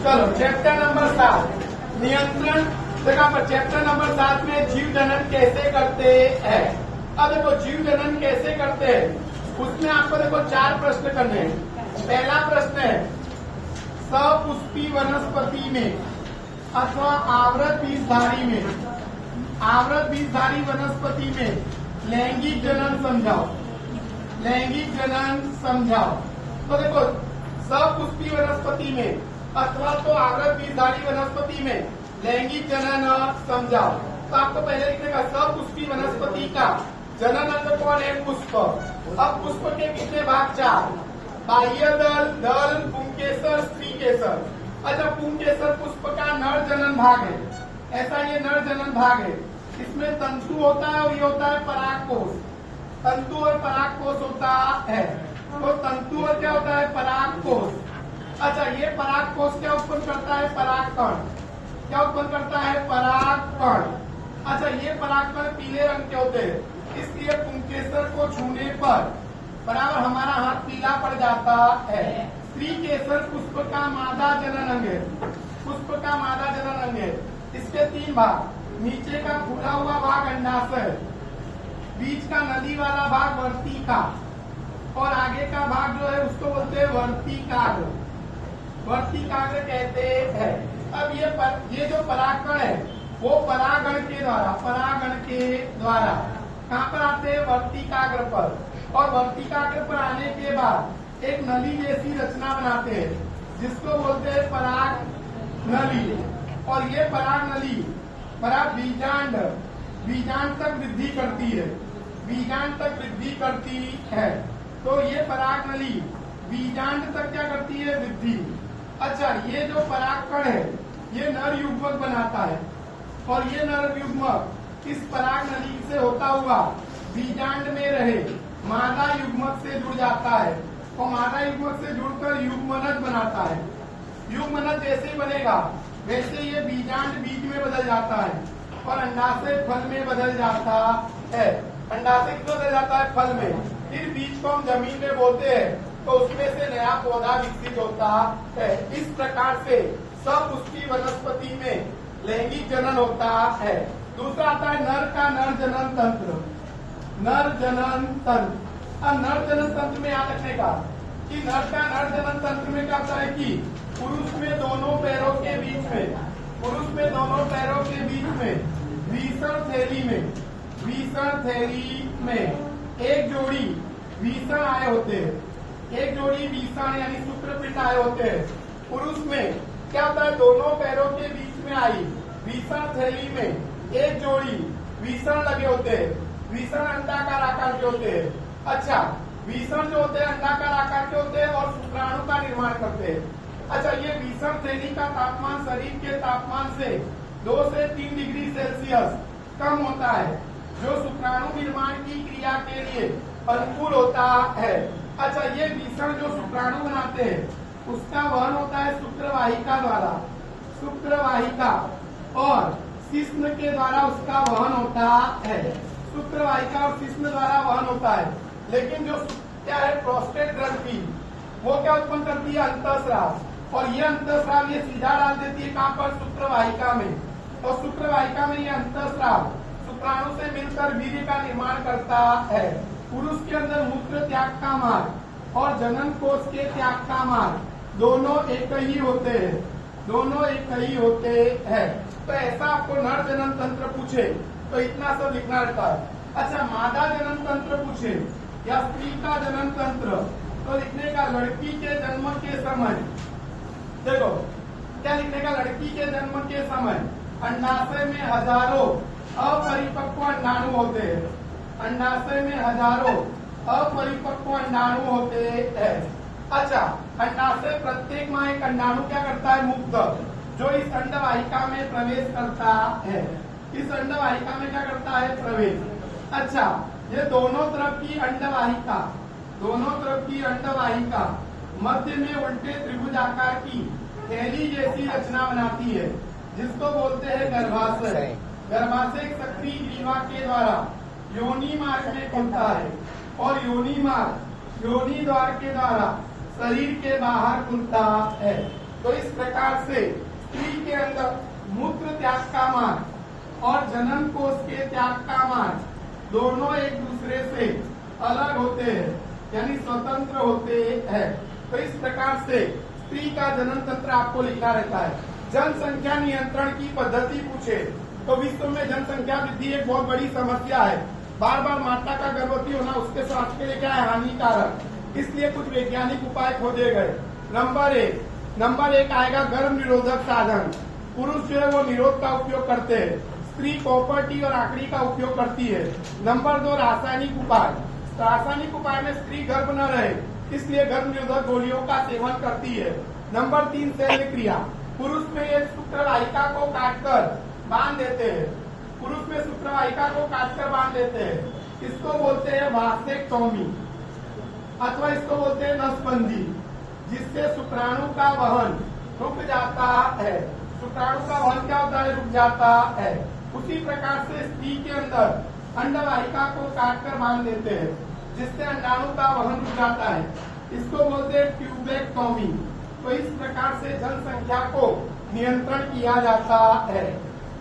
चलो chapter number 7 नियंत्रण। देखो पर चैप्टर नंबर 7 में जीव जनन कैसे करते हैं। अब देखो जीव जनन कैसे करते हैं उसमें आपको देखो 4 प्रश्न करने हैं। पहला प्रश्न है सपुष्पी वनस्पति में अथवा आवृत बीजधारी वनस्पति में लैंगिक जनन समझाओ। लैंगिक जनन समझाओ। तो देखो सपुष्पी वनस्पति में अथवा तो आवृत बीजधारी वनस्पति में लैंगिक जनन समझाओ। तो आपको पहले लिखने का सपुष्पी वनस्पति का जनन अंग कौन है? पुष्प। अब पुष्प के कितने भाग? 4। बाह्य दल, दल, पुंकेसर, स्त्री केसर। अच्छा पुंकेसर पुष्प का नर जनन भाग है। ऐसा ये नर जनन भाग है। इसमें तंतु होता है और ये होता है परागकोश। तंतु और परागकोश होता है। तो तंतु और क्या होता है? परागकोश। अच्छा ये परागकोश क्या उत्पन्न करता है? परागकण। क्या उत्पन्न करता है? परागकण। अच्छा ये परागकण पीले रंग के होते हैं, इसलिए पुंकेसर को छूने पर बराबर हमारा हाथ पीला पड़ जाता है। स्त्री केसर पुष्प का मादा जनन अंग है। पुष्प का मादा जनन अंग है। इसके 3 भाग, नीचे का फूला हुआ भाग अंडाशय, बीच का नली वाला भाग वर्तिका और आगे का भाग जो है उसको बोलते हैं वर्तिकाग्र। वर्तिकाग्र कहते हैं। अब ये जो परागकण है वो परागण के द्वारा कहाँ पर आते हैं? वर्तिकाग्र पर। और वर्तिकाग्र पर आने के बाद एक नली जैसी रचना बनाते हैं जिसको बोलते हैं पराग नली। और ये पराग नली बीजांड तक वृद्धि करती है। बीजांड तक वृद्धि करती है। तो ये पराग नली बीजांड तक क्या करती है? वृद्धि। अच्छा ये जो परागकण है ये नर युग्मक बनाता है और ये नर युग्मक इस पराग नली से होता हुआ बीजांड में रहे मादा युग्मक से जुड़ जाता है और मादा युग्मक से जुड़कर युग्मनज बनाता है। युग्मनज जैसे ही बनेगा वैसे ये बीजांड बीज में बदल जाता है और अंडाशय फल में बदल जाता है। अंडाशय क्यों बदल जाता है? फल में। फिर बीज को हम जमीन में बोते हैं तो उसमें से नया पौधा विकसित होता है। इस प्रकार से सपुष्पी वनस्पति में लैंगिक जनन होता है। दूसरा आता है नर का नर जनन तंत्र। नर जनन तंत्र। अब नर जनन तंत्र में याद रखने का कि नर का नर जनन तंत्र में क्या होता है कि पुरुष में दोनों पैरों के बीच में भीषण थैली में एक जोड़ी भीषण आए होते हैं। एक जोड़ी भीषण यानी शुक्रपिंड आए होते हैं। पुरुष में क्या होता है? दोनों पैरों के बीच में आई भीषण थैली में एक जोड़ी भीषण लगे होते हैं। भीषण अंडाकार आकार के होते हैं। अच्छा भीषण जो होते हैं अंडाकार आकार के होते हैं और शुक्राणु का निर्माण करते हैं। अच्छा ये भीषण थैली का तापमान शरीर के तापमान से 2 से 3 डिग्री सेल्सियस कम होता है, जो शुक्राणु निर्माण की क्रिया के लिए अनुकूल होता है। अच्छा ये भीषण जो शुक्राणु बनाते हैं उसका वहन होता है शुक्रवाहिका द्वारा। शुक्रवाहिका और शिश्न के द्वारा उसका वहन होता है। शुक्रवाहिका और शिश्न द्वारा वहन होता है। लेकिन जो क्या है प्रोस्टेट ग्रंथि वो क्या उत्पन्न करती है? अंतःस्राव। और ये अंतःस्राव ये सीधा डाल देती है कहाँ पर? शुक्रवाहिका में। और शुक्रवाहिका में ये अंतःस्राव शुक्राणु से मिलकर वीर्य का निर्माण करता है। पुरुष के अंदर मूत्र त्याग का मार्ग और जनन कोष के त्याग का मार्ग दोनों एक ही होते हैं। दोनों एक ही होते हैं। तो ऐसा आपको नर जनन तंत्र पूछे तो इतना सब लिखना रहता है। अच्छा मादा जनन तंत्र पूछे या स्त्री का जनन तंत्र तो लिखने का लड़की के जन्म के समय। देखो क्या लिखने का? लड़की के जन्म के समय अंडाशय में हजारों अपरिपक्व अंडाणु होते हैं। अंडाशय में हजारों अपरिपक्व अंडाणु होते हैं। अच्छा अंडाशय प्रत्येक माह एक अंडाणु क्या करता है? मुक्त, जो इस अंडवाहिका में प्रवेश करता है। इस अंडवाहिका में क्या करता है? प्रवेश। अच्छा ये दोनों तरफ की अंडवाहिका मध्य में उल्टे त्रिभुज आकार की थैली जैसी रचना बनाती है जिसको बोलते हैं गर्भाशय। गर्भाशय एक सक्रिय ग्रीवा के द्वारा योनि मार्ग में खुलता है और योनि द्वार के द्वारा शरीर के बाहर खुलता है। तो इस प्रकार से स्त्री के अंदर मूत्र त्याग का मार्ग और जनन कोष के त्याग का मार्ग दोनों एक दूसरे से अलग होते हैं, यानी स्वतंत्र होते हैं। तो इस प्रकार से स्त्री का जनन तंत्र आपको लिखना रहता है। जनसंख्या नियंत्रण की पद्धति पूछे तो विश्व में जनसंख्या वृद्धि एक बहुत बड़ी समस्या है। बार बार माता का गर्भवती होना उसके स्वास्थ्य के लिए क्या है, हानिकारक। इसलिए कुछ वैज्ञानिक उपाय खोजे गए। नंबर एक आएगा गर्भ निरोधक साधन। पुरुष जो है वो निरोध का उपयोग करते हैं, स्त्री कॉपर्टी और आकड़ी का उपयोग करती है। नंबर 2 रासायनिक उपाय। रासायनिक उपाय में स्त्री गर्भ न रहे इसलिए गर्भ निरोधक गोलियों का सेवन करती है। नंबर 3 शल्य क्रिया। पुरुष में ये शुक्रवाहिका को काटकर बांध देते हैं, पुरुष में शुक्रवाहिका को काटकर बांध देते हैं। इसको बोलते हैं वासेक्टोमी अथवा इसको बोलते हैं नसबंदी, जिससे शुक्राणु का वहन रुक जाता है। शुक्राणु का वहन क्या होता है, रुक जाता है। उसी प्रकार से स्त्री के अंदर अंडवाहिका को काटकर बांध देते हैं, जिससे अंडाणु का वहन रुक जाता है। इसको बोलते हैं ट्यूबेक्टोमी। तो इस प्रकार से जनसंख्या को नियंत्रण किया जाता है।